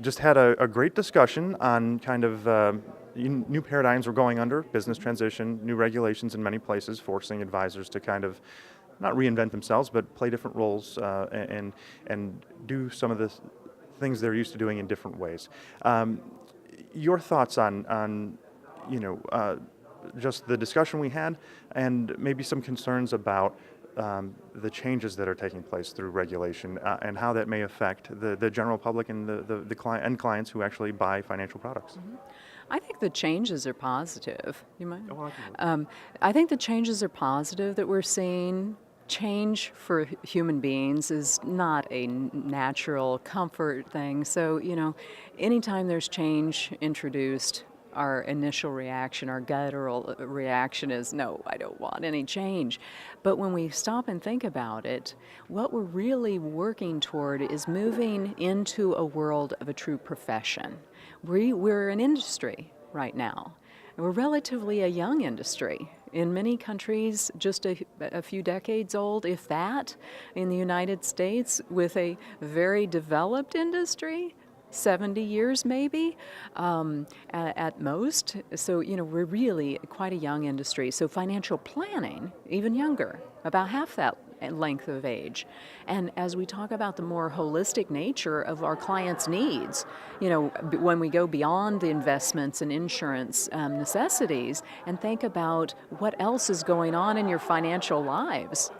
just had a great discussion on kind of new paradigms we're going under, business transition, new regulations in many places, forcing advisors to kind of not reinvent themselves, but play different roles and do some of the things they're used to doing in different ways. Your thoughts on just the discussion we had, and maybe some concerns about the changes that are taking place through regulation and how that may affect the general public and the clients who actually buy financial products. Mhm. I think the changes are positive. You mind? Oh, I can- I think the changes are positive that we're seeing. Change for human beings is not a natural comfort thing. So, anytime there's change introduced, our initial reaction, our guttural reaction is, no, I don't want any change. But when we stop and think about it, what we're really working toward is moving into a world of a true profession. We're an industry right now. We're relatively a young industry. In many countries, just a few decades old, if that. In the United States, with a very developed industry, 70 years maybe, at most. So, we're really quite a young industry. So financial planning, even younger, about half that length of age. And as we talk about the more holistic nature of our clients' needs, when we go beyond the investments and insurance necessities and think about what else is going on in your financial lives,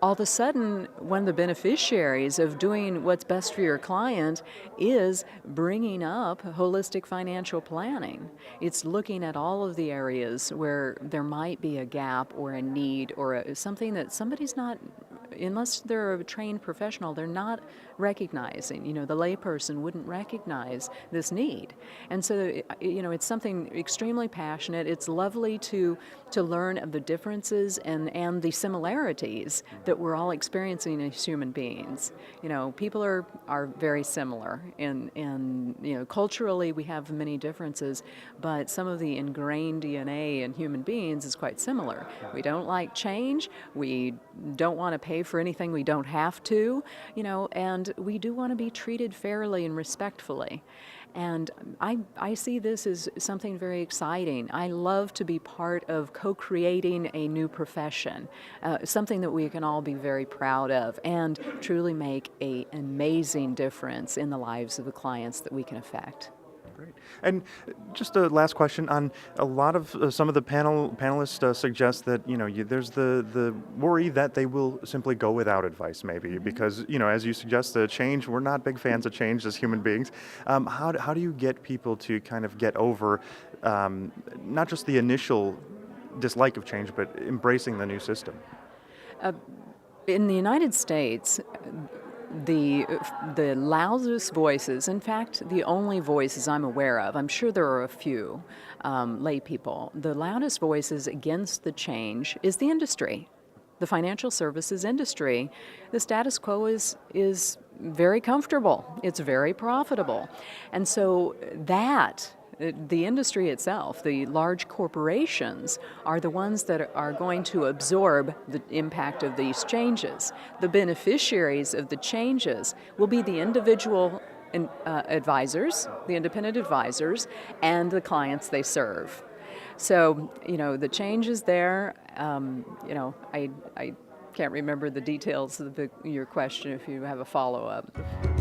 all of a sudden, one of the beneficiaries of doing what's best for your client is bringing up holistic financial planning. It's looking at all of the areas where there might be a gap or a need or something that somebody's not, unless they're a trained professional, they're not recognizing. The layperson wouldn't recognize this need. And so, it's something extremely passionate. It's lovely to learn of the differences and the similarities that we're all experiencing as human beings. People are very similar, and culturally we have many differences, but some of the ingrained DNA in human beings is quite similar. We don't like change. We don't want to pay for anything we don't have to, and we do want to be treated fairly and respectfully. And I see this as something very exciting. I love to be part of co-creating a new profession, something that we can all be very proud of and truly make an amazing difference in the lives of the clients that we can affect. Great. And just a last question on a lot of some of the panelists suggest that there's the worry that they will simply go without advice maybe because as you suggest the change, we're not big fans of change as human beings. How do you get people to kind of get over not just the initial dislike of change but embracing the new system? In the United States, the loudest voices, in fact, the only voices I'm aware of, I'm sure there are a few lay people, the loudest voices against the change is the industry, the financial services industry. The status quo is very comfortable. It's very profitable. And so the industry itself, the large corporations, are the ones that are going to absorb the impact of these changes. The beneficiaries of the changes will be the individual advisors, the independent advisors, and the clients they serve. So, the change is there. I can't remember the details of your question if you have a follow-up.